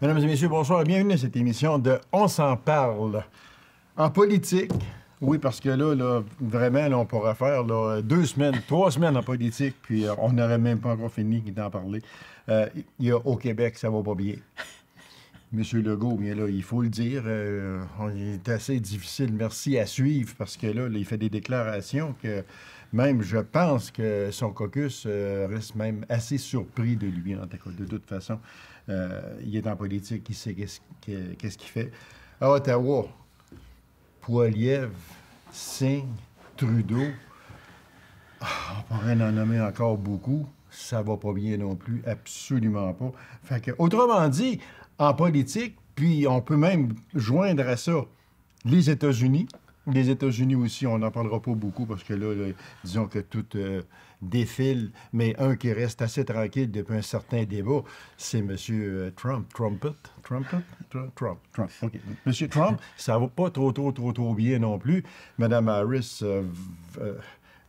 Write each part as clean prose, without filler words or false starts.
Mesdames et messieurs, bonsoir et bienvenue à cette émission de On s'en parle. En politique, oui, parce que là vraiment, là, on pourrait faire 2 semaines, 3 semaines en politique, puis on n'aurait même pas encore fini d'en parler. Il y a au Québec, ça va pas bien. Monsieur Legault, bien là, il faut le dire, il est assez difficile, merci, à suivre, parce que là, il fait des déclarations que même, je pense que son caucus reste même assez surpris de lui, en tout cas, de toute façon. Il est en politique, il sait qu'est-ce qu'il fait. À Ottawa, Poilievre, Singh, Trudeau, on pourrait en nommer encore beaucoup. Ça va pas bien non plus, absolument pas. Fait que, autrement dit, en politique, puis on peut même joindre à ça les États-Unis. Les États-Unis aussi, on n'en parlera pas beaucoup parce que là disons que tout défile, mais un qui reste assez tranquille depuis un certain débat, c'est M. Trump. Trump. OK. M. Trump, ça va pas trop bien non plus. Mme Harris,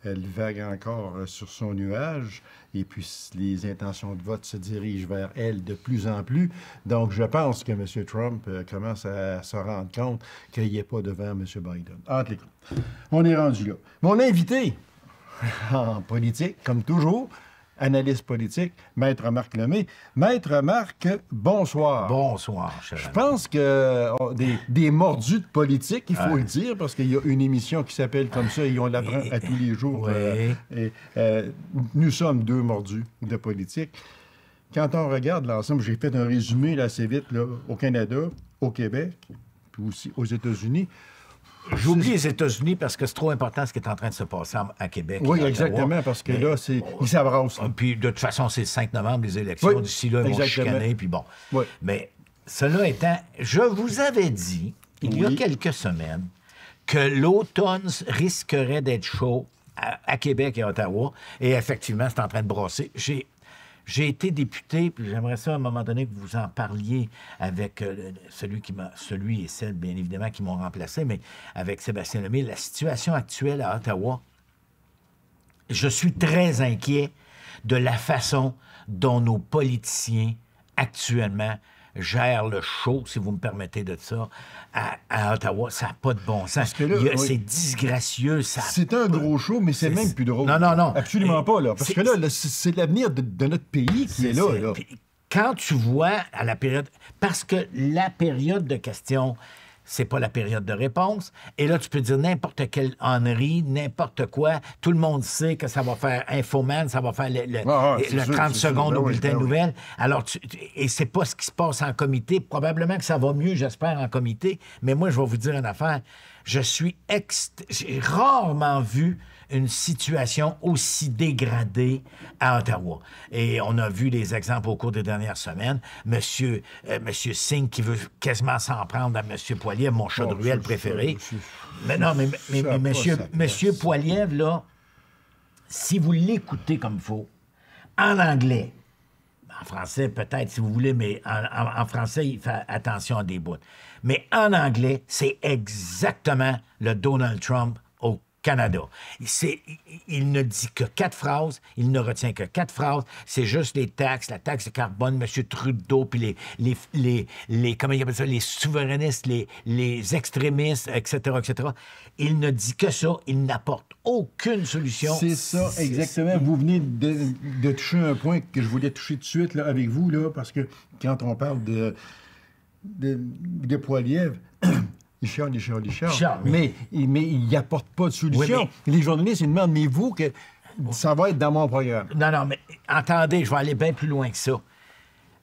elle vague encore sur son nuage, et puis les intentions de vote se dirigent vers elle de plus en plus. Donc, je pense que M. Trump commence à se rendre compte qu'il n'est pas devant M. Biden. Entre les coups. On est rendu là. Mon invité en politique, comme toujours, analyste politique, Maître Marc Lemay. Maître Marc, bonsoir. Bonsoir, cher Je ami. pense que des mordus de politique, il faut le dire, parce qu'il y a une émission qui s'appelle comme ça et on l'apprend à tous les jours. Oui. Nous sommes 2 mordus de politique. Quand on regarde l'ensemble, j'ai fait un résumé là, assez vite là, au Canada, au Québec, puis aussi aux États-Unis. J'oublie les États-Unis parce que c'est trop important ce qui est en train de se passer à Québec. Oui, et à exactement, Ottawa. parce que là, ils s'abrassent. Puis de toute façon, c'est le 5 novembre, les élections. Oui, D'ici là, ils vont exactement. chicaner, puis bon. Oui. Mais cela étant, je vous avais dit, il y a Oui. quelques semaines, que l'automne risquerait d'être chaud à Québec et à Ottawa. Et effectivement, c'est en train de brasser. J'ai été député, puis j'aimerais ça à un moment donné que vous en parliez avec celui et celle, bien évidemment, qui m'ont remplacé, mais avec Sébastien Lemay. La situation actuelle à Ottawa, je suis très inquiet de la façon dont nos politiciens actuellement gèrent le show, si vous me permettez de ça, à Ottawa. Ça n'a pas de bon sens. Parce que là, oui. C'est disgracieux. C'est un gros show, mais c'est même plus drôle. Non. Absolument pas, là. Parce que là, c'est l'avenir de notre pays qui est là. Puis, quand tu vois à la période... Parce que la période de questions, c'est pas la période de réponse. Et là, tu peux dire n'importe quelle ânerie, n'importe quoi. Tout le monde sait que ça va faire Infoman, ça va faire le 30 secondes au bulletin de nouvelles. Alors, et c'est pas ce qui se passe en comité. Probablement que ça va mieux, j'espère, en comité. Mais moi, je vais vous dire une affaire. J'ai rarement vu une situation aussi dégradée à Ottawa. Et on a vu des exemples au cours des dernières semaines. Monsieur Singh qui veut quasiment s'en prendre à M. Poilievre, mon chat de ruelle préféré. Mais non, mais Monsieur Poilievre, là, si vous l'écoutez comme il faut, en anglais, en français peut-être si vous voulez, mais en français, il fait attention à des bouts. Mais en anglais, c'est exactement le Donald Trump au Canada. Il ne dit que 4 phrases, il ne retient que 4 phrases, c'est juste les taxes, la taxe de carbone, M. Trudeau, puis les comment il appelle ça, les souverainistes, les extrémistes, etc., etc. Il ne dit que ça, il n'apporte aucune solution. C'est ça, exactement. Vous venez de toucher un point que je voulais toucher tout de suite là, avec vous, là, parce que quand on parle de Poilievre, il chiale. Mais il n'apporte pas de solution. Oui, Les journalistes, ils demandent, mais vous, que ça va être dans mon programme. Non, mais entendez, je vais aller bien plus loin que ça.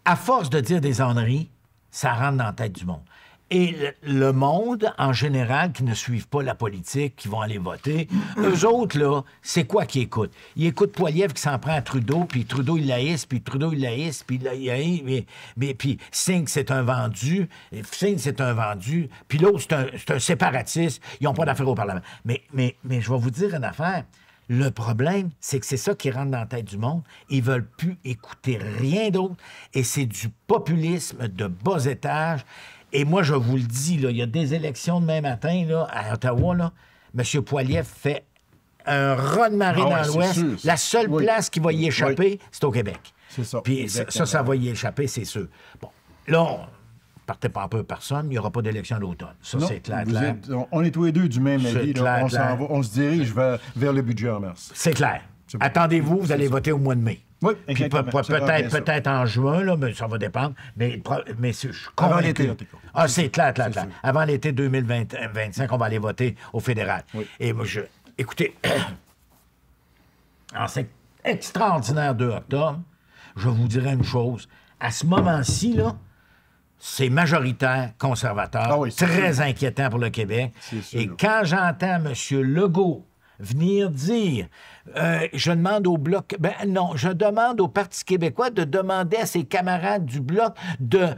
À force de dire des âneries, ça rentre dans la tête du monde. Et le monde, en général, qui ne suivent pas la politique, qui vont aller voter, eux autres, là, c'est quoi qu'ils écoutent? Ils écoutent Poilievre qui s'en prend à Trudeau, puis Trudeau, il l'haïsse, puis Trudeau, il l'haïsse, puis puis Singh, c'est un vendu, puis l'autre, c'est un séparatiste, ils n'ont pas d'affaires au Parlement. Mais je vais vous dire une affaire. Le problème, c'est que c'est ça qui rentre dans la tête du monde. Ils veulent plus écouter rien d'autre, et c'est du populisme de bas étage. Et moi, je vous le dis, là, il y a des élections demain matin là, à Ottawa. Là, M. Poilievre fait un raz de marée dans l'Ouest. Sûr, la seule place qui va y échapper, c'est au Québec. C'est ça. Puis ça va y échapper, c'est sûr. Bon, là, partez pas en peur personne, il n'y aura pas d'élection à l'automne. Ça, Non, c'est clair. on est tous les deux du même C'est avis. clair, On se dirige vers le budget en mars. C'est clair. bon. Attendez-vous, vous allez voter au mois de mai. Oui, Puis exactement. Ça va bien ça. peut-être en juin, là, mais ça va dépendre. Mais je suis Avant convaincu. l'été, en tout cas. Ah, c'est clair. sûr. Avant l'été 2025, on va aller voter au fédéral. Oui. Et moi, écoutez, en cet extraordinaire 2 octobre, je vous dirais une chose. À ce moment-ci, là, c'est majoritaire conservateur, Ah oui, c'est très inquiétant pour le Québec. C'est sûr. Et quand j'entends M. Legault venir dire je demande au Bloc... Ben non, je demande au Parti québécois de demander à ses camarades du Bloc de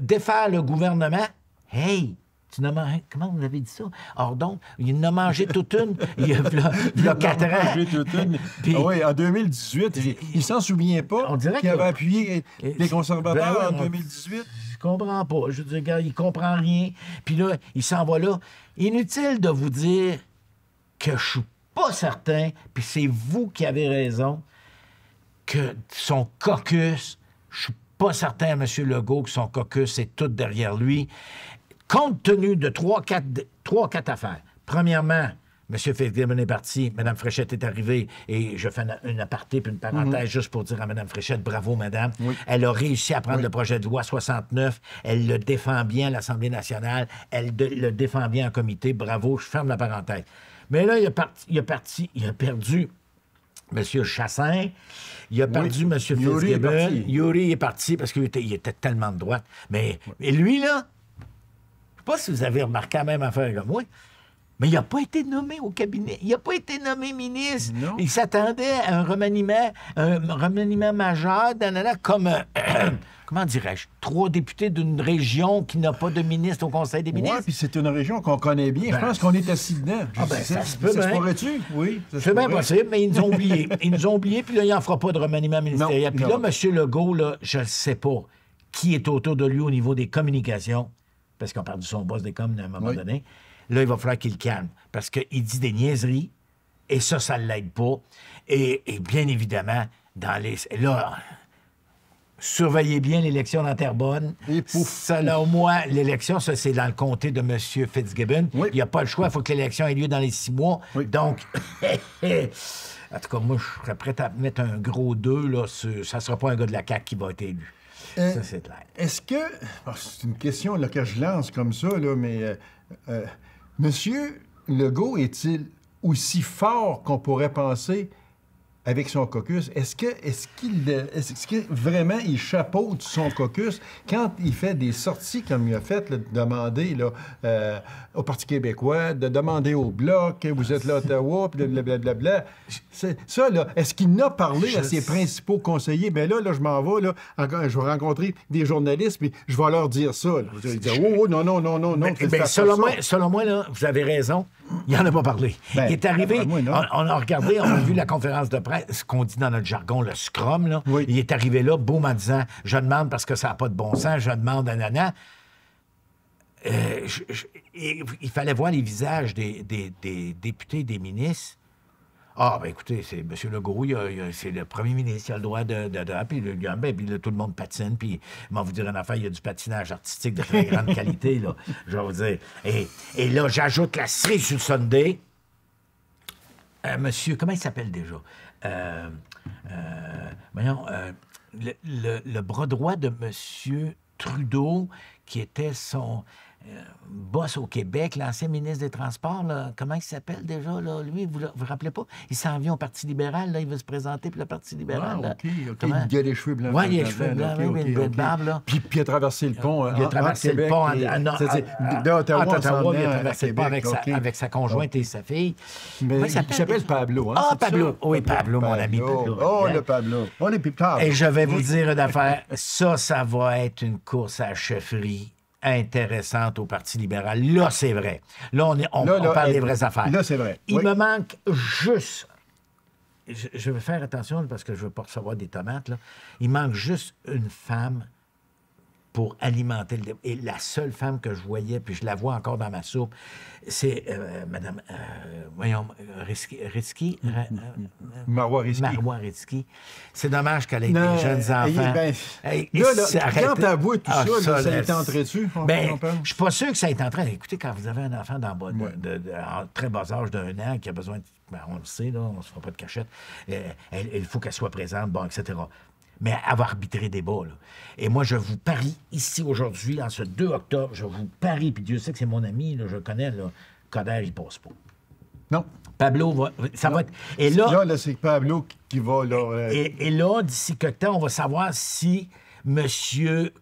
défaire le gouvernement. Hey! Tu n'as mangé... Comment vous avez dit ça? Or donc, il en a mangé toute une il y a 4 ans. Mangé toute une. Puis- Ah oui, en 2018, il s'en souvient pas On dirait qu'il que- avait appuyé les conservateurs Ben oui, en 2018. Je comprends pas. Je veux dire, gars, il comprend rien. Puis là, il s'en va là. Inutile de vous dire que je suis pas certain, puis c'est vous qui avez raison, que son caucus, je suis pas certain à M. Legault que son caucus est tout derrière lui. Compte tenu de 3-4 affaires. Premièrement, M. Fitzgibbon est parti, Mme Fréchette est arrivée, et je fais une aparté puis une parenthèse juste pour dire à Mme Fréchette, bravo, madame. Oui. Elle a réussi à prendre Oui. le projet de loi 69, elle le défend bien à l'Assemblée nationale, le défend bien en comité, bravo, je ferme la parenthèse. Mais là, il a perdu M. Chassin, il a perdu M. Yuri est Fitzgibbon. parti. Yuri est parti parce qu'il était tellement de droite. Mais et lui, là, je sais pas si vous avez remarqué la même affaire que moi, mais il n'a pas été nommé au cabinet. Il n'a pas été nommé ministre. Non. Il s'attendait à un remaniement majeur, comme, comment dirais-je, 3 députés d'une région qui n'a pas de ministre au Conseil des Oui, ministres. puis c'est une région qu'on connaît bien. Ben, Je pense qu'on est assis dedans. Ah, ben, ça se peut Ça se bien. pourrait-tu? Oui. ça se C'est bien pourrait. possible, mais ils nous ont oubliés. Ils nous ont oubliés, puis là, il n'en fera pas de remaniement ministériel. Non, Puis là, non. M. Legault, là, je ne sais pas qui est autour de lui au niveau des communications, parce qu'on a perdu son boss des coms à un moment Oui. donné. Là, il va falloir qu'il le calme, parce qu'il dit des niaiseries, et ça ne l'aide pas. Et bien évidemment, là, surveillez bien l'élection dans Terrebonne. Et pouf, Selon moi, l'élection, ça, c'est dans le comté de M. Fitzgibbon. Oui. Il n'y a pas le choix, il faut que l'élection ait lieu dans les 6 mois. Oui. Donc, en tout cas, moi, je serais prêt à mettre un gros 2, là, ça ne sera pas un gars de la CAQ qui va être élu. Ça, c'est clair. Est-ce que... c'est une question là, que je lance comme ça, là, mais... Monsieur Legault est-il aussi fort qu'on pourrait penser avec son caucus? Est-ce que vraiment il chapeaute son caucus quand il fait des sorties comme il a fait, là, de demander là, au Parti québécois, de demander au Bloc, vous êtes là à Ottawa, puis blablabla. Ça, là, est-ce qu'il n'a parlé à ses principaux conseillers? Bien là, je m'en vais, là, je vais rencontrer des journalistes, puis je vais leur dire ça. Là. Je vais dire, oh, non, Selon moi, là, vous avez raison, il n'en a pas parlé. Ben, Il est arrivé, moi, non. on a regardé, on a vu la conférence de presse, ce qu'on dit dans notre jargon, le scrum, là. Oui. Il est arrivé là, boum, en disant, je demande parce que ça n'a pas de bon sens, je demande un nana. Il fallait voir les visages des députés, des ministres. Ah, ben écoutez, c'est M. Legault, c'est le premier ministre, il a le droit puis là, tout le monde patine, puis moi vous dire une affaire, il y a du patinage artistique de très grande qualité, là, je vais vous dire. Et là, j'ajoute la cerise sur le Sunday. Monsieur, comment il s'appelle déjà? Voyons, le bras droit de M. Trudeau, qui était son boss au Québec, l'ancien ministre des Transports, là, comment il s'appelle déjà? Là? Lui, vous vous rappelez pas? Il s'en vient au Parti libéral, là, il veut se présenter pour le Parti libéral. Ah, là. OK. Comment? Il a les cheveux blancs. Oui, il a les cheveux blancs, oui, une belle barbe, là. Puis il a traversé le pont. Il a traversé le pont d'Ottawa, il a traversé le pont avec sa conjointe et sa fille. Mais Comment il s'appelle Pablo. Hein, Ah, c'est Pablo. ça? Oui, Pablo, mon ami. Pablo. Oh, le Pablo. On est plus tard. Et je vais vous dire une affaire. Ça va être une course à la chefferie intéressante au Parti libéral. Là, c'est vrai. Là, on parle des vraies affaires. Là, c'est vrai. Il Oui. me manque juste... Je vais faire attention parce que je ne veux pas recevoir des tomates. Là. Il manque juste une femme pour alimenter le débat. Et la seule femme que je voyais, puis je la vois encore dans ma soupe, c'est Madame, voyons, Rizki. Marois Rizki. Marois Rizki. C'est dommage qu'elle ait des jeunes enfants. Quand t'avoues tout ça, ça est entré dessus? Je suis pas sûr que ça est entré. Écoutez, quand vous avez un enfant en très bas âge d'1 an qui a besoin de... on le sait, là, on se fera pas de cachette. Il faut qu'elle soit présente, bon, etc. Mais elle va arbitrer des bas, là. Et moi, je vous parie, ici, aujourd'hui, en ce 2 octobre, je vous parie, puis Dieu sait que c'est mon ami, là, je le connais, là, Coderre, il passe pas. Non. Pablo va... Ça va être... Et là, c'est Pablo qui va... Là, et là, d'ici quelque temps, on va savoir si M.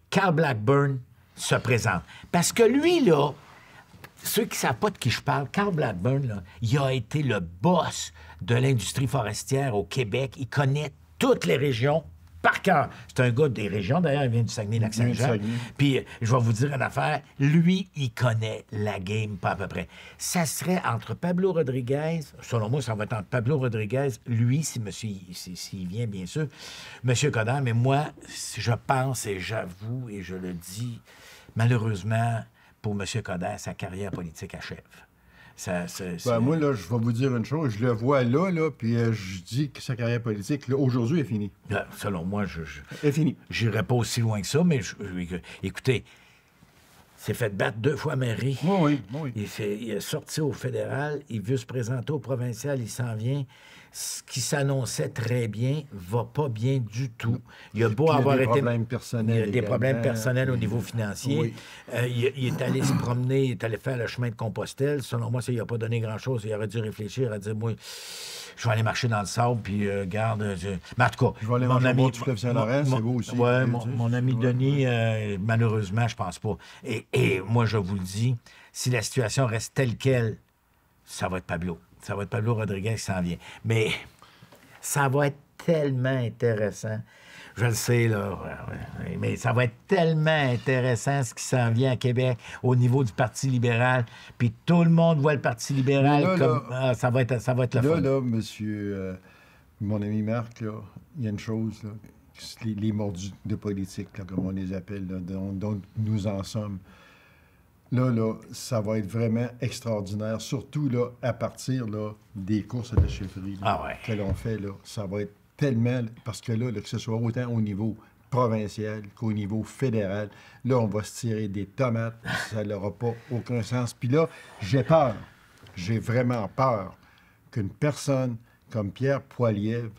Carl Blackburn se présente. Parce que lui, là, ceux qui ne savent pas de qui je parle, Carl Blackburn, là, il a été le boss de l'industrie forestière au Québec. Il connaît toutes les régions par cœur. C'est un gars des régions, d'ailleurs, il vient du Saguenay-Lac-Saint-Jean. Puis, je vais vous dire une affaire, lui, il connaît la game pas à peu près. Ça serait entre Pablo Rodriguez, selon moi, ça va être entre Pablo Rodriguez, lui, s'il vient, bien sûr, M. Coderre, mais moi, je pense et j'avoue, et je le dis, malheureusement, pour M. Coderre, sa carrière politique achève. Moi, là, je vais vous dire une chose. Je le vois là, puis je dis que sa carrière politique, là, aujourd'hui, est finie. Selon moi, est finie. J'irai pas aussi loin que ça, mais écoutez, il s'est fait battre 2 fois mairie. Oui. Il est sorti au fédéral, il veut se présenter au provincial, il s'en vient. Ce qui s'annonçait très bien va pas bien du tout. Il a beau avoir été... Il y a des problèmes personnels au niveau financier. Oui. Il est allé se promener, il est allé faire le chemin de Compostelle. Selon moi, ça il n'a pas donné grand-chose. Il aurait dû réfléchir à dire, moi, je vais aller marcher dans le sable, puis garde... Mais en tout cas, je vais aller manger au bord du fleuve Saint-Laurent, c'est beau aussi. Oui, mon ami Denis, malheureusement, je pense pas. Et moi, je vous le dis, si la situation reste telle qu'elle, ça va être Pablo. Ça va être Pablo Rodriguez qui s'en vient. Mais ça va être tellement intéressant. Je le sais, là. Mais ça va être tellement intéressant ce qui s'en vient à Québec au niveau du Parti libéral. Puis tout le monde voit le Parti libéral là, comme... Là, ça va être le fun. Là, monsieur, mon ami Marc, là, il y a une chose, là, les mordus de politique, là, comme on les appelle, là, dont nous en sommes. Là, ça va être vraiment extraordinaire, surtout là, à partir là, des courses de chefferie que l'on fait. Là, ça va être tellement... Parce que là, que ce soit autant au niveau provincial qu'au niveau fédéral, là, on va se tirer des tomates. Ça n'aura pas aucun sens. Puis là, j'ai peur. J'ai vraiment peur qu'une personne comme Pierre Poilievre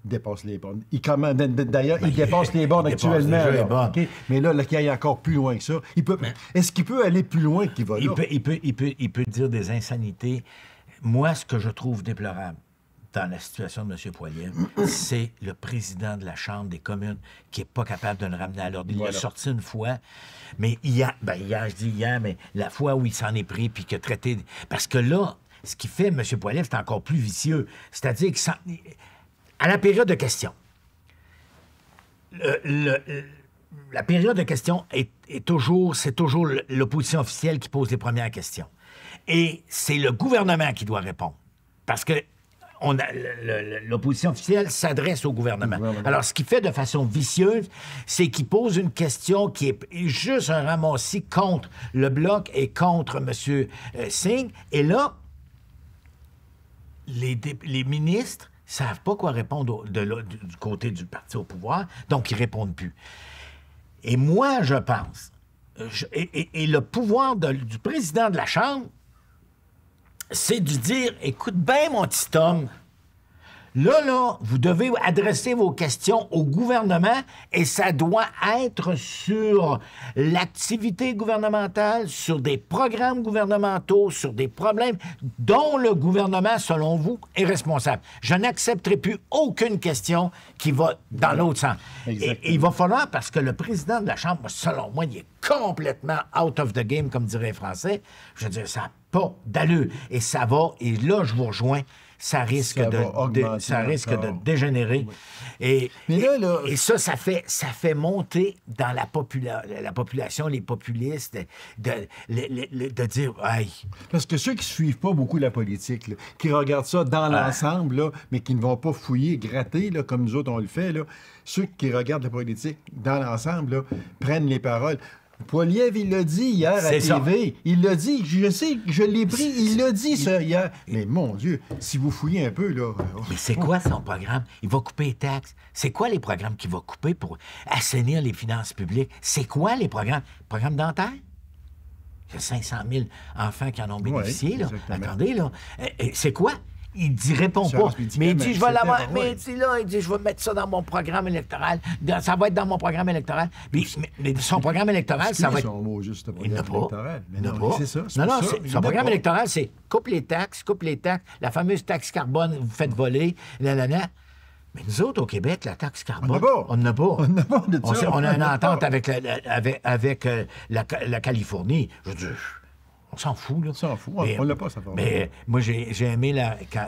dépasse les bornes. D'ailleurs, il dépasse les bornes actuellement. Les bornes. Okay? Mais là, qu'il aille encore plus loin que ça. Est-ce qu'il peut aller plus loin qu'il va là? Il peut dire des insanités. Moi, ce que je trouve déplorable dans la situation de M. Poilievre, c'est le président de la Chambre des communes qui n'est pas capable de le ramener à l'ordre. Il l'a sorti une fois, mais hier, je dis hier, mais la fois où il s'en est pris puis qu'il a traité... Parce que là, ce qui fait M. Poilievre, c'est encore plus vicieux. C'est-à-dire que à la période de questions, la période de questions c'est toujours l'opposition officielle qui pose les premières questions. Et c'est le gouvernement qui doit répondre. Parce que l'opposition officielle s'adresse au gouvernement. Alors, ce qu'il fait de façon vicieuse, c'est qu'il pose une question qui est juste un ramassis contre le Bloc et contre M. Singh. Et là, les ministres ne savent pas quoi répondre du côté du parti au pouvoir, donc ils ne répondent plus. Et moi, je pense, et le pouvoir du président de la Chambre, c'est de dire, écoute bien, mon petit homme, là, vous devez adresser vos questions au gouvernement et ça doit être sur l'activité gouvernementale, sur des programmes gouvernementaux, sur des problèmes dont le gouvernement, selon vous, est responsable. Je n'accepterai plus aucune question qui va dans l'autre sens. Et il va falloir, parce que le président de la Chambre, selon moi, il est complètement out of the game, comme dirait les Français. Je veux dire, ça n'a pas d'allure. Et ça va, et là, je vous rejoins, ça risque, Ça va augmenter ça risque de encore. dégénérer. Et, Mais là- et ça fait monter dans la population, les populistes, de dire, hey, Parce que ceux qui ne suivent pas beaucoup la politique, là, qui regardent ça dans l'ensemble, là, mais qui ne vont pas fouiller, gratter, là, comme nous autres on le fait, là, ceux qui regardent la politique dans l'ensemble là, prennent les paroles. Poiliev, il l'a dit hier à C'est ça. TV. Il l'a dit. Je sais, je l'ai pris. Il l'a dit, ça, hier. Mais mon Dieu, si vous fouillez un peu, là... mais c'est quoi son programme? Il va couper les taxes. C'est quoi les programmes qu'il va couper pour assainir les finances publiques? C'est quoi les programmes? Programme dentaire? Il y a 500 000 enfants qui en ont bénéficié, là. exactement. Attendez, là. C'est quoi? Il dit, répond pas. Assurance Mais il médicaments, dit, je vais l'avoir. etc., Mais ouais. il dit, là, il dit, je vais mettre ça dans mon programme électoral. Ça va être dans mon programme électoral. Mais son programme électoral, ça va être. Son mot, juste Il n'a programme pas. électoral. Mais Il n'a non, pas. c'est ça. Non, non, pour ça. son Il n'a programme pas. électoral, c'est coupe les taxes. La fameuse taxe carbone, vous faites voler, nanana. Mais nous autres, au Québec, la taxe carbone, On n'a pas. on n'a pas. On n'a pas de ça. On a une On n'a entente pas. avec la Californie. Je veux dire, on s'en fout, là. On s'en fout. On l'a pas, ça va. Mais moi, j'ai aimé,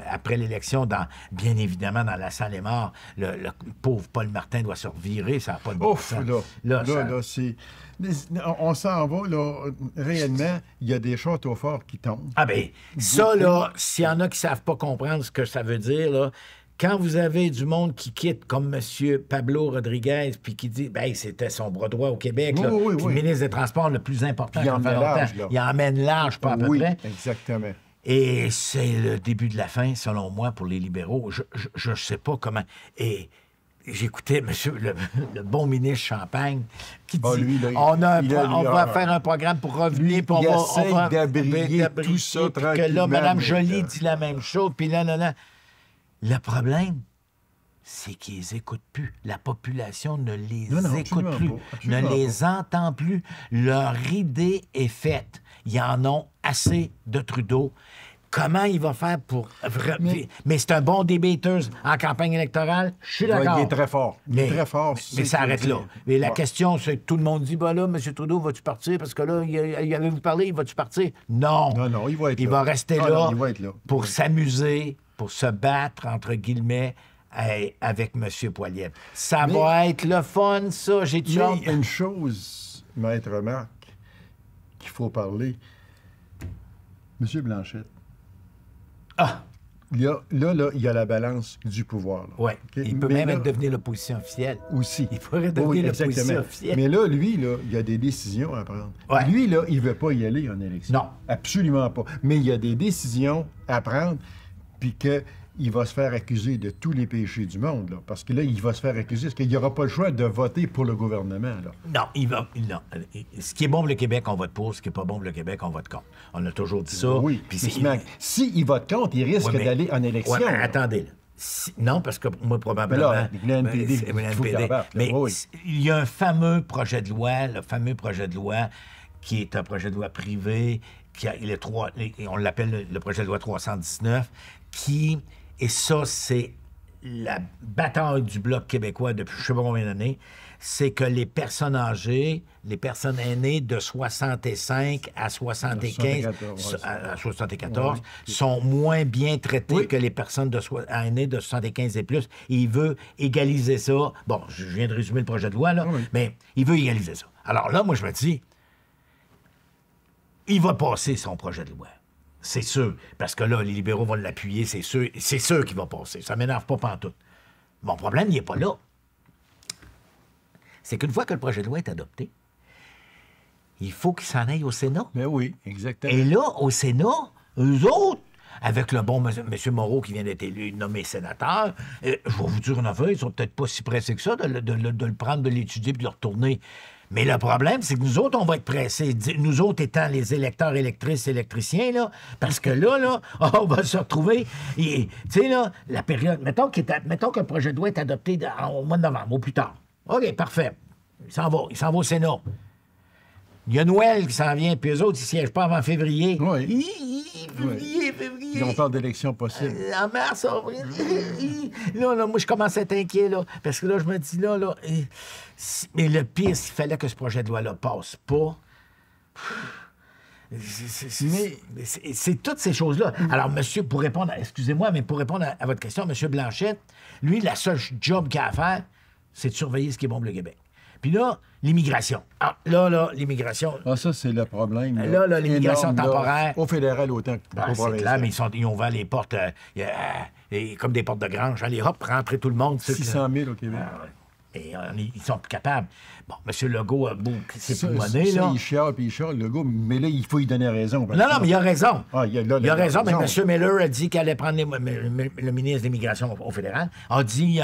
après l'élection, bien évidemment, dans la salle des morts, le pauvre Paul Martin doit se revirer, ça n'a pas de bon Ouf, sens. là, ça- c'est... On s'en va, là, réellement, il y a des châteaux forts qui tombent. Ah ben, ça, là, s'il y en a qui ne savent pas comprendre ce que ça veut dire, là, quand vous avez du monde qui quitte, comme M. Pablo Rodriguez, puis qui dit, ben, c'était son bras droit au Québec, là, Oui, puis oui. le ministre des Transports le plus important Puis il qu'on fait emmène longtemps, large, là. il emmène large, pas à peu Oui, près. exactement. Et c'est le début de la fin, selon moi, pour les libéraux. Je ne sais pas comment. Et j'écoutais le bon ministre Champagne qui dit, Ah, lui, là, on va lui, faire un programme pour revenir, lui, puis on il va... essaye on va d'abrier tout ça puis que là, tranquillement, Mme mais Joly là- dit la même chose, puis là, là. Le problème, c'est qu'ils les écoutent plus. La population ne les Non, écoute absolument plus, pas, ne absolument les entend plus. Leur idée est faite. Ils en ont assez de Trudeau. Comment il va faire pour... Mais c'est un bon débatteur en campagne électorale, je suis d'accord. Il est très fort. Il est très fort. Mais c'est ça ce arrête qu'il là. dit. Mais la Ouais. question, c'est que tout le monde dit, ben là, M. Trudeau, vas-tu partir? Parce que là, il avait-vous parlé, vas-tu partir? Non. Non, il va être là. va rester Ah, là, non, il va être là. pour s'amuser, pour se battre, entre guillemets, avec M. Poilievre. Ça Mais- va être le fun, ça. J'ai-tu hâte? Mais une chose, Maître Marc, qu'il faut parler. Monsieur Blanchette, Ah, il y a la balance du pouvoir. Là. oui. OK? Il peut Mais même là, devenir l'opposition officielle. aussi. Il pourrait devenir l'opposition exactement. officielle. Mais là, lui, là, il y a des décisions à prendre. Ouais. Lui, là, il ne veut pas y aller en élection. Non. Absolument pas. Mais il y a des décisions à prendre, puis qu'il va se faire accuser de tous les péchés du monde, là. Parce que là, il va se faire accuser, parce qu'il n'y aura pas le choix de voter pour le gouvernement, là. Non, non. Ce qui est bon pour le Québec, on vote pour. Ce qui n'est pas bon pour le Québec, on vote contre. On a toujours dit ça. Oui, Puis mais s'il vote contre, il risque Ouais, mais- d'aller en élection. Ouais, mais là. attendez, là. Non, parce que moi, probablement... Mais là, le NPD, c'est- il faut le qu'il NPD. embarque, là. Mais Oui, oui. il y a un fameux projet de loi, qui est un projet de loi privé, on l'appelle le projet de loi 319, et ça, c'est la bataille du Bloc québécois depuis je ne sais pas combien d'années, c'est que les personnes âgées, les personnes aînées de 65 à 75, 74, à 74 Ouais. sont moins bien traitées Oui. que les personnes aînées de 75 et plus. Et il veut égaliser ça. Bon, je viens de résumer le projet de loi, là, Oui. mais il veut égaliser ça. Alors là, moi, je me dis, il va passer son projet de loi. C'est sûr. Parce que là, les libéraux vont l'appuyer, c'est sûr. C'est sûr qu'il va passer. Ça m'énerve pas pantoute. Mon problème, il n'est pas là. C'est qu'une fois que le projet de loi est adopté, il faut qu'il s'en aille au Sénat. Mais oui, exactement. Et là, au Sénat, eux autres, avec le bon M. Moreau qui vient d'être élu, nommé sénateur, je vais vous dire une affaire, ils sont peut-être pas si pressés que ça de le prendre, de l'étudier puis de le retourner. Mais le problème, c'est que nous autres, on va être pressés. Nous autres étant les électeurs, électrices, électriciens, là, parce que là, on va se retrouver. Tu sais, là, la période. Mettons que le projet de loi est adopté au mois de novembre, au plus tard. OK, parfait. Il s'en va au Sénat. Il y a Noël qui s'en vient, puis eux autres, ils ne siègent pas avant février. Oui. Février. Puis on parle d'élections possibles. En mars, avril. Là, moi, je commence à être inquiet, là. Parce que là, je me dis, là. Mais le pire, s'il fallait que ce projet de loi-là passe pas. C'est toutes ces choses-là. Alors, monsieur, pour répondre, excusez-moi, mais pour répondre à votre question, monsieur Blanchet, lui, la seule job qu'il a à faire, c'est de surveiller ce qui bombe le Québec. Puis là, l'immigration. Ah, là, l'immigration. Ah, ça, c'est le problème. Là, l'immigration énorme, temporaire. Là, au fédéral autant qu'au C'est provincial. clair, mais ils ont ouvert les portes, comme des portes de grange. Allez, hop, rentrer tout le monde. 600 000 au Québec. Et ils sont plus capables. Bon, M. Legault a beau, c'est Ça, plus monnaie, là. il chiale, le gars, mais là, il faut lui donner raison. Non, mais il a raison. Ah, il a raison, mais M. Miller a dit qu'il allait prendre le ministre de l'Immigration au fédéral. A dit,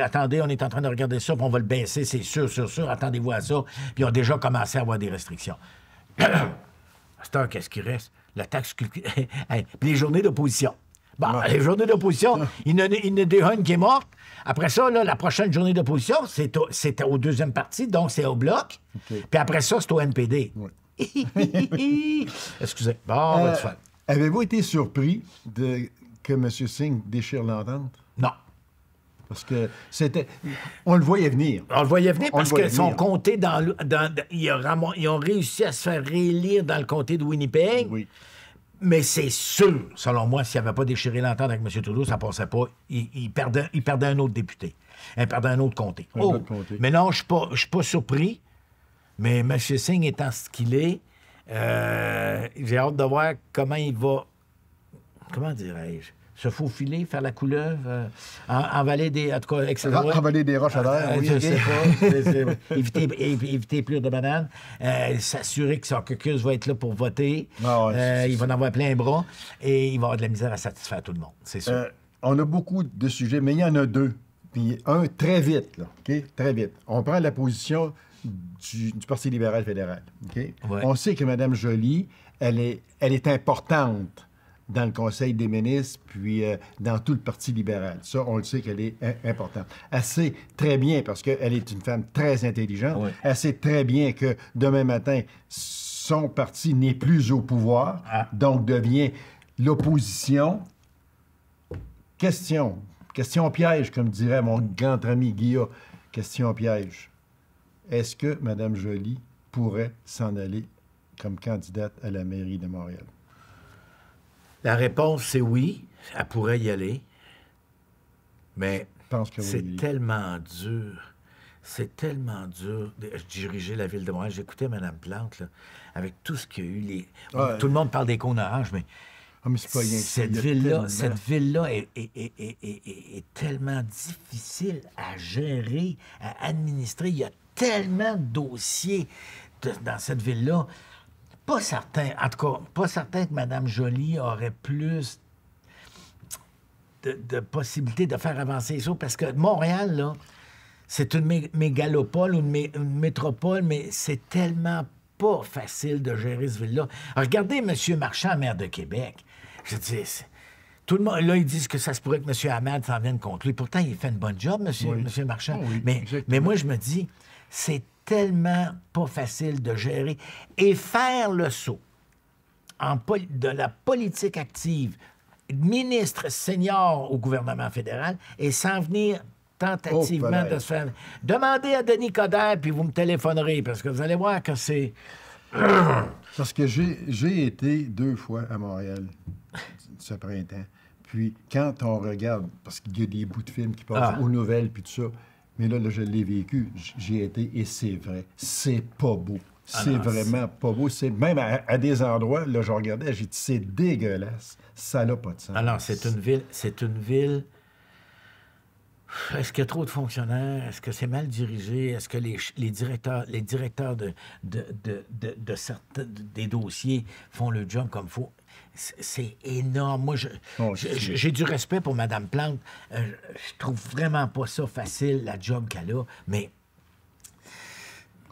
attendez, on est en train de regarder ça, puis on va le baisser, c'est sûr, attendez-vous à ça. Puis ils ont déjà commencé à avoir des restrictions. À cette heure, qu'est-ce qui reste? La taxe culturelle. Puis les journées d'opposition. Bon, les journées d'opposition, il y en a une qui est morte. Après ça, là, la prochaine journée d'opposition, c'est au deuxième parti, donc c'est au Bloc. Okay. Puis après ça, c'est au NPD. Oui. Excusez. Bon, va te faire. Avez-vous été surpris que M. Singh déchire l'entente? Non. Parce que c'était... On le voyait venir. On le voyait venir parce qu'ils sont comptés ils ont réussi à se faire réélire dans le comté de Winnipeg. Oui. Mais c'est sûr, selon moi, s'il n'avait pas déchiré l'entente avec M. Trudeau, ça ne passait pas. Il perdait un autre député. Il perdait un autre comté. Mais non, je ne suis pas surpris. Mais M. Singh étant ce qu'il est, j'ai hâte de voir comment il va, comment dirais-je, se faufiler, faire la couleuvre, envaler des... En tout cas, envaler des roches à l'air, oui. Je sais pas. éviter plus de bananes. S'assurer que son caucus va être là pour voter. Ah ouais, il va en avoir plein les bras. Et il va avoir de la misère à satisfaire tout le monde, c'est sûr. On a beaucoup de sujets, mais il y en a deux. Puis un, très vite, là, OK? Très vite. On prend la position du Parti libéral fédéral, OK? Ouais. On sait que Mme Joly, elle est importante dans le Conseil des ministres, puis dans tout le Parti libéral. Ça, on le sait qu'elle est importante. Elle sait très bien, parce qu'elle est une femme très intelligente, oui. Elle sait très bien que demain matin, son parti n'est plus au pouvoir, donc devient l'opposition. Question piège, comme dirait mon grand ami Guilla. Question piège. Est-ce que Mme Joly pourrait s'en aller comme candidate à la mairie de Montréal? La réponse, c'est oui. Elle pourrait y aller. Mais c'est tellement dur. C'est tellement dur de diriger la ville de Montréal. J'écoutais Mme Plante, là, avec tout ce qu'il y a eu. Tout le monde parle des cônes oranges, mais... mais c'est pas rien. Cette ville-là est tellement difficile à gérer, à administrer. Il y a tellement de dossiers dans cette ville-là. Pas certain, en tout cas, pas certain que Mme Joly aurait plus de possibilités de faire avancer ça, parce que Montréal, là, c'est une mégalopole ou une métropole, mais c'est tellement pas facile de gérer cette ville-là. Regardez M. Marchand, maire de Québec. Je dis, tout le monde, là, ils disent que ça se pourrait que M. Hamad s'en vienne contre lui. Pourtant, il fait une bonne job, M. Marchand. Oh oui, mais moi, je me dis, c'est tellement pas facile de gérer et faire le saut de la politique active, ministre senior au gouvernement fédéral, et s'en venir tentativement de se faire... Demandez à Denis Coderre, puis vous me téléphonerez, parce que vous allez voir que c'est... Parce que j'ai été 2 fois à Montréal ce printemps. Puis quand on regarde, parce qu'il y a des bouts de films qui passent aux nouvelles, puis tout ça, mais là, je l'ai vécu, j'y ai été, et c'est vrai, c'est pas beau. C'est vraiment pas beau. C'est même à des endroits, là, je regardais, j'ai dit, c'est dégueulasse. Ça n'a pas de sens. Alors, c'est une ville... Est-ce qu'il y a trop de fonctionnaires? Est-ce que c'est mal dirigé? Est-ce que les directeurs de certains des dossiers font le job comme il faut? C'est énorme. Moi, j'ai du respect pour Mme Plante. Je trouve vraiment pas ça facile, la job qu'elle a, mais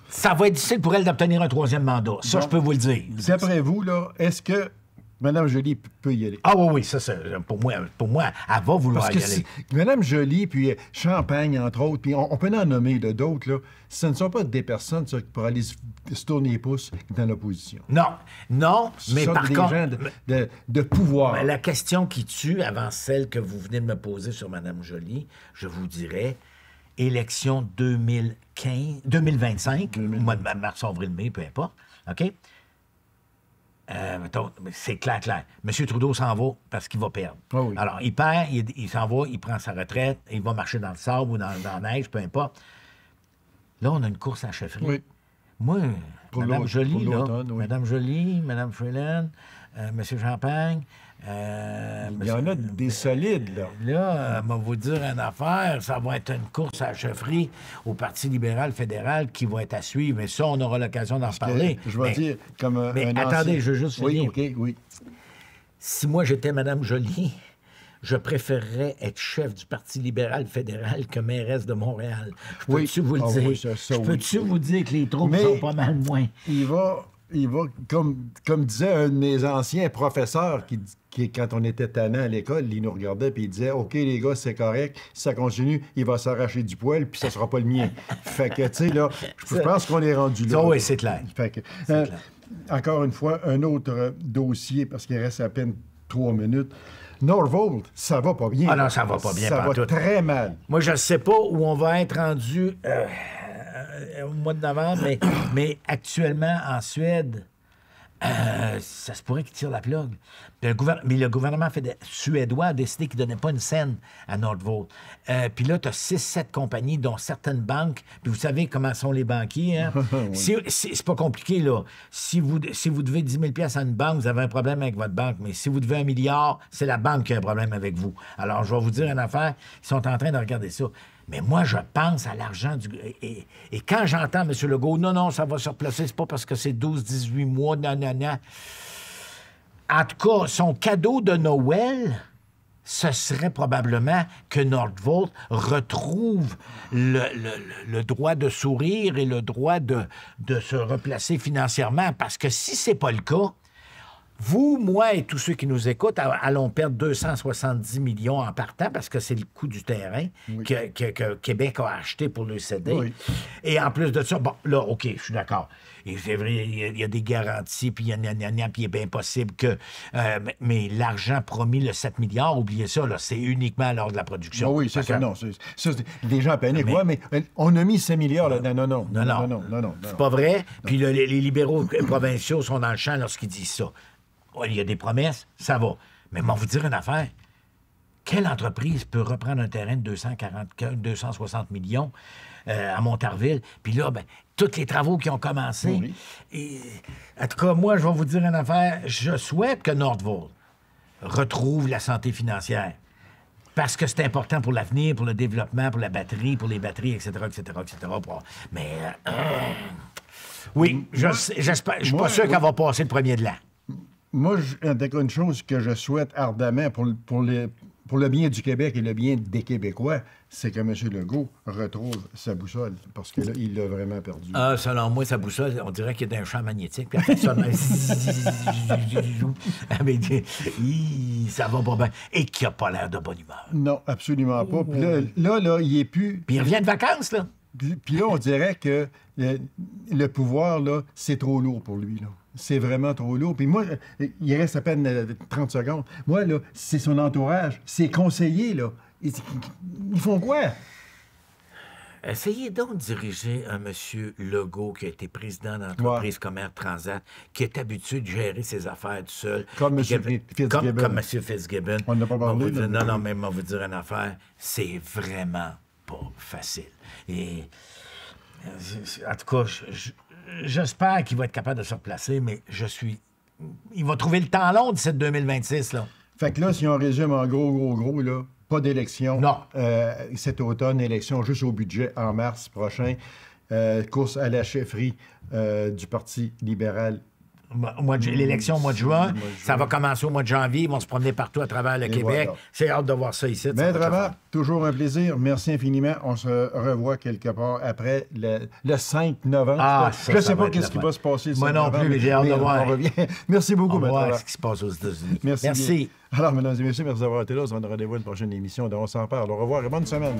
ça va être difficile pour elle d'obtenir un 3e mandat. Ça, je peux vous le dire. D'après vous, là, est-ce que Mme Joly peut y aller? Ah oui, ça, pour moi, elle va vouloir y aller. Mme Joly, puis Champagne, entre autres, puis on peut en nommer d'autres, là, ce ne sont pas des personnes ça, qui pourraient aller se tourner les pouces dans l'opposition. Non, mais par contre... gens de pouvoir. La question qui tue, avant celle que vous venez de me poser sur Mme Joly, je vous dirais, élection 2025, mois de mars, avril, mai, peu importe, OK? mettons, c'est clair. M. Trudeau s'en va parce qu'il va perdre. Ah oui. Alors, il perd, il s'en va, il prend sa retraite, il va marcher dans le sable ou dans la neige, peu importe. Là, on a une course à la chefferie. Oui. Moi, Mme Joly, là, oui. Mme Joly, Mme Freeland, M. Champagne... Il y en a des solides, là. Là, on va vous dire une affaire, ça va être une course à la chefferie au Parti libéral fédéral qui va être à suivre. Mais ça, on aura l'occasion d'en reparler. Je vais dire, comme mais un attendez, ancien... je veux juste finir. Oui, OK, oui. Si moi, j'étais Mme Joly, je préférerais être chef du Parti libéral fédéral que mairesse de Montréal. Je peux-tu vous le dire? Oui, je peux-tu vous dire que les troupes sont pas mal moins? Il va comme disait un de mes anciens professeurs, qui quand on était tannant à l'école, il nous regardait et il disait « OK, les gars, c'est correct. Si ça continue, il va s'arracher du poil, puis ça sera pas le mien. » Fait que, tu sais, là, je pense qu'on est rendu là. Oui, c'est clair. Fait que, clair. Encore une fois, un autre dossier, parce qu'il reste à peine 3 minutes. Northvolt, ça va pas bien. Ah non, ça va pas bien. Ça va très mal. Moi, je ne sais pas où on va être rendu au mois de novembre, mais actuellement, en Suède, ça se pourrait qu'ils tirent la plug. Mais le gouvernement suédois a décidé qu'il ne donnait pas une scène à Northvolt. Puis là, tu as 6-7 compagnies, dont certaines banques. Puis vous savez comment sont les banquiers. Hein? Oui. C'est pas compliqué, là. Si vous devez 10 000 $ à une banque, vous avez un problème avec votre banque. Mais si vous devez 1 milliard, c'est la banque qui a un problème avec vous. Alors, je vais vous dire une affaire. Ils sont en train de regarder ça. Mais moi, je pense à l'argent du... Et quand j'entends M. Legault, non, ça va se replacer, c'est pas parce que c'est 12-18 mois, non. En tout cas, son cadeau de Noël, ce serait probablement que Northvolt retrouve le droit de sourire et le droit de se replacer financièrement. Parce que si c'est pas le cas, vous, moi et tous ceux qui nous écoutent allons perdre 270 millions en partant parce que c'est le coût du terrain que Québec a acheté pour le céder. Oui. Et en plus de ça, bon, là, OK, je suis d'accord. Et c'est vrai, il y a des garanties, puis puis il est bien possible que... mais l'argent promis, le 7 milliards, oubliez ça, là, c'est uniquement lors de la production. Oui, c'est ça, non. Les gens paniquent. Mais on a mis 5 milliards là-dedans. Non. C'est pas vrai. Puis les libéraux provinciaux sont dans le champ lorsqu'ils disent ça. Il y a des promesses, ça va. Mais moi, vous dire une affaire. Quelle entreprise peut reprendre un terrain de 260 millions à Montarville? Puis là, tous les travaux qui ont commencé. Oui. Et, en tout cas, moi, je vais vous dire une affaire. Je souhaite que Northvolt retrouve la santé financière. Parce que c'est important pour l'avenir, pour le développement, pour la batterie, pour les batteries, etc. Mais, oui, j'espère. Je suis pas sûr qu'elle va passer le premier de l'an. Moi, une chose que je souhaite ardemment pour le bien du Québec et le bien des Québécois, c'est que M. Legault retrouve sa boussole, parce que là, il l'a vraiment perdu. Ah, selon moi, sa boussole, on dirait qu'il y a un champ magnétique, puis après ça, ça va pas bien. Et qu'il n'a pas l'air de bonne humeur. Non, absolument pas. Puis là, il est plus... Puis il revient de vacances, là. Puis là, on dirait que le pouvoir, là, c'est trop lourd pour lui, là. C'est vraiment trop lourd. Puis moi, il reste à peine 30 secondes. Moi, là, c'est son entourage, ses conseillers, là. Ils font quoi? Essayez donc de diriger un monsieur Legault qui a été président d'entreprise Commerce Transat, qui est habitué de gérer ses affaires tout seul. Comme M. Fitzgibbon. Comme M. Fitzgibbon. On n'a pas parlé. Non, mais on va vous dire une affaire. C'est vraiment pas facile. Et en tout cas, j'espère qu'il va être capable de se replacer, mais il va trouver le temps long d'ici 2026, là. Fait que là, si on résume en gros, là, pas d'élection. Non. Cet automne, élection juste au budget en mars prochain. Course à la chefferie du Parti libéral. L'élection au mois de juin, ça va commencer au mois de janvier. Ils vont se promener partout à travers le Québec. Voilà. J'ai hâte de voir ça ici. Maître Avant, toujours un plaisir. Merci infiniment. On se revoit quelque part après le 5 novembre. Je ne sais pas qu'est-ce qui va se passer le 5 novembre. Moi non plus, mais j'ai hâte de voir. On revient. Merci beaucoup, Maître Avant. Ce qui se passe aux États-Unis. Merci. Alors, mesdames et messieurs, merci d'avoir été là. On se donne rendez-vous à une prochaine émission de On s'en parle. Au revoir et bonne semaine.